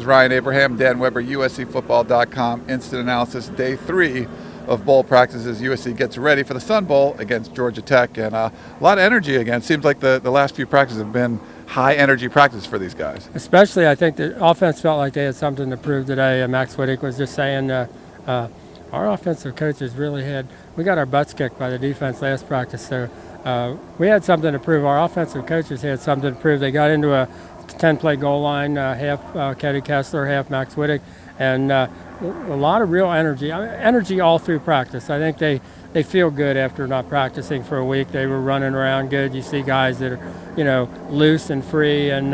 is Ryan Abraham, Dan Weber, USCFootball.com. Instant analysis, day 3 of bowl practices. USC gets ready for the Sun Bowl against Georgia Tech, and a lot of energy again. Seems like the last few practices have been high energy practice for these guys. Especially, I think the offense felt like they had something to prove today. Max Whittick was just saying, our offensive coaches we got our butts kicked by the defense last practice, so we had something to prove. Our offensive coaches had something to prove. They got into a 10-play goal line, half Cody Kessler, half Max Whittick, and a lot of real energy. Energy all through practice. I think they feel good after not practicing for a week. They were running around good. You see guys that are, loose and free, and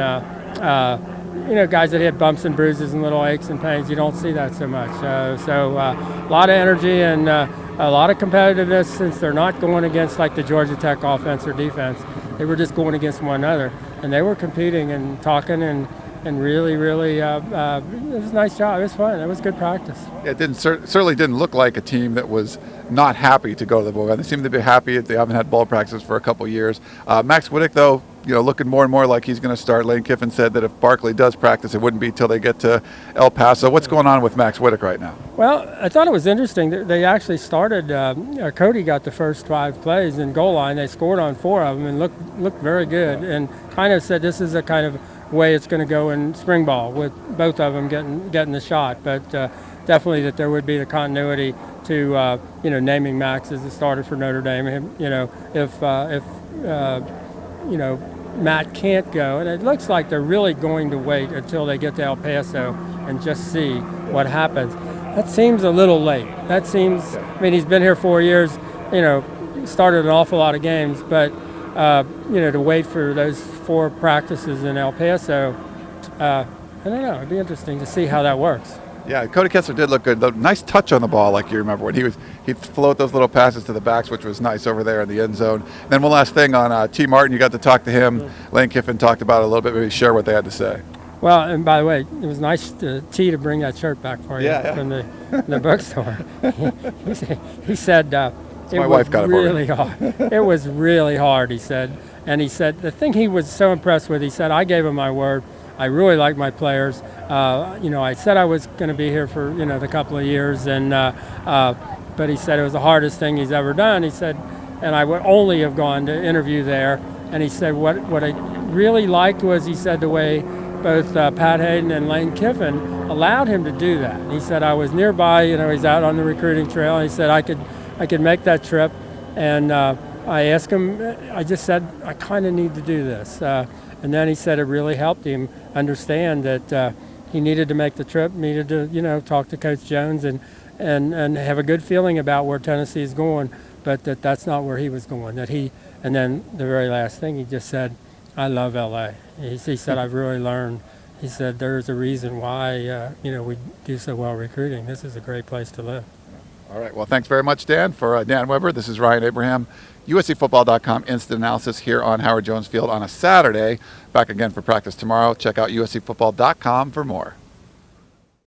guys that had bumps and bruises and little aches and pains. You don't see that so much. So a lot of energy and a lot of competitiveness, since they're not going against like the Georgia Tech offense or defense. They were just going against one another, and they were competing and talking and really, it was a nice job. It was fun. It was good practice. It certainly didn't look like a team that was not happy to go to the bowl. They seem to be happy. They haven't had bowl practice for a couple years. Max Whittick, though, looking more and more like he's going to start. Lane Kiffin said that if Barkley does practice, it wouldn't be till they get to El Paso. What's going on with Max Whittick right now? Well, I thought it was interesting. They actually started. Cody got the first 5 plays in goal line. They scored on 4 of them and looked very good, and kind of said this is a kind of way it's going to go in spring ball with both of them getting the shot. But definitely that there would be the continuity to naming Max as the starter for Notre Dame. If Matt can't go, and it looks like they're really going to wait until they get to El Paso and just see what happens. That seems a little late. He's been here 4 years, started an awful lot of games, but to wait for those 4 practices in El Paso, I don't know. It'd be interesting to see how that works. Yeah, Cody Kessler did look good. Nice touch on the ball, like you remember when he'd float those little passes to the backs, which was nice over there in the end zone. And then one last thing on T. Martin, you got to talk to him. Lane Kiffin talked about it a little bit. Maybe share what they had to say. Well, and by the way, it was nice to bring that shirt back for you from the bookstore. he said my wife got it really hard. It was really hard, he said. And he said the thing he was so impressed with, he said, I gave him my word. I really like my players. I said I was going to be here for, the couple of years, and but he said it was the hardest thing he's ever done. He said, and I would only have gone to interview there. And he said what I really liked was, he said, the way both Pat Hayden and Lane Kiffin allowed him to do that. And he said I was nearby. He's out on the recruiting trail. And he said I could make that trip. And I asked him. I just said I kind of need to do this. And then he said it really helped him understand that he needed to make the trip, needed to, talk to Coach Jones and have a good feeling about where Tennessee is going, but that's not where he was going. And then the very last thing he just said, I love LA. He said, I've really learned. He said, there's a reason why, we do so well recruiting. This is a great place to live. All right. Well, thanks very much, Dan. For Dan Weber, this is Ryan Abraham. USCFootball.com instant analysis here on Howard Jones Field on a Saturday. Back again for practice tomorrow. Check out USCFootball.com for more.